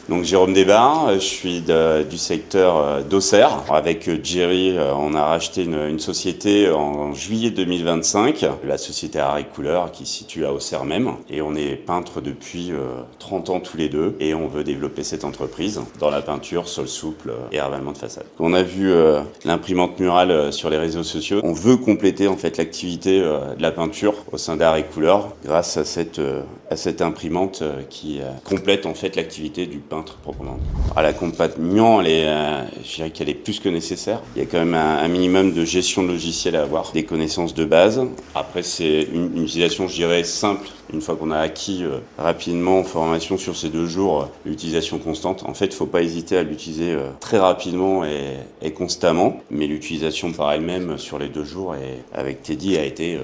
Donc Jérôme Desbarres, je suis du secteur d'Auxerre. Avec Jerry, on a racheté une société en juillet 2025, la société Art et Couleur qui se situe à Auxerre même. Et on est peintres depuis 30 ans tous les deux et on veut développer cette entreprise dans la peinture, sol souple et ravalement de façade. On a vu l'imprimante murale sur les réseaux sociaux. On veut compléter en fait l'activité de la peinture au sein d'Art et Couleur grâce à cette imprimante qui complète en fait l'activité du peintre proprement dit. Alors, l'accompagnement, je dirais qu'elle est plus que nécessaire. Il y a quand même un minimum de gestion de logiciel à avoir, des connaissances de base. Après, c'est une utilisation, je dirais, simple. Une fois qu'on a acquis rapidement en formation sur ces 2 jours l'utilisation constante, en fait, il ne faut pas hésiter à l'utiliser très rapidement et constamment. Mais l'utilisation par elle-même sur les 2 jours et avec Teddy a été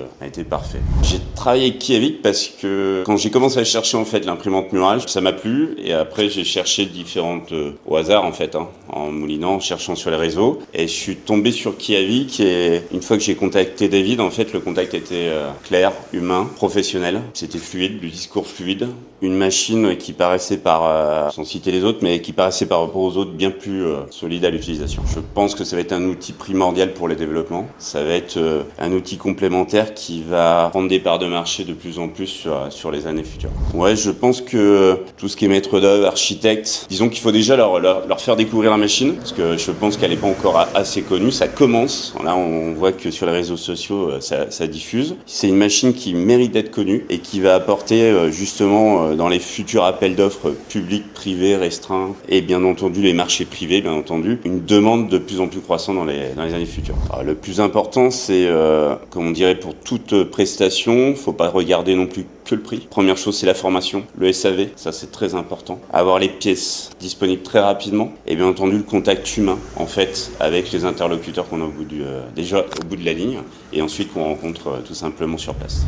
parfait. J'ai travaillé avec Kiavik parce que quand j'ai commencé à chercher en fait l'imprimante murale, ça m'a plu et après j'ai cherché différentes au hasard en fait, en moulinant, en cherchant sur les réseaux et je suis tombé sur Kiavik et une fois que j'ai contacté David, en fait le contact était clair, humain, professionnel. C'était fluide, le discours fluide, une machine qui paraissait sans citer les autres, mais qui paraissait par rapport aux autres bien plus solide à l'utilisation. Je pense que ça va être un outil primordial pour les développements. Ça va être un outil complémentaire qui va prendre des parts de marché de plus en plus sur les années futures. Ouais, je pense que tout ce qui est maître d'œuvre, architecte, disons qu'il faut déjà leur faire découvrir la machine, parce que je pense qu'elle n'est pas encore assez connue. Ça commence. Là, on voit que sur les réseaux sociaux, ça diffuse. C'est une machine qui mérite d'être connue et qui va apporter justement dans les futurs appels d'offres publics, privés, restreints et bien entendu les marchés privés, bien entendu, une demande de plus en plus croissante dans les années futures. Alors, le plus important, c'est, comme on dirait pour toute prestation, faut pas regarder non plus que le prix. Première chose, c'est la formation, le SAV, ça c'est très important. Avoir les pièces disponibles très rapidement et bien entendu le contact humain en fait avec les interlocuteurs qu'on a déjà au bout de la ligne et ensuite qu'on rencontre tout simplement sur place.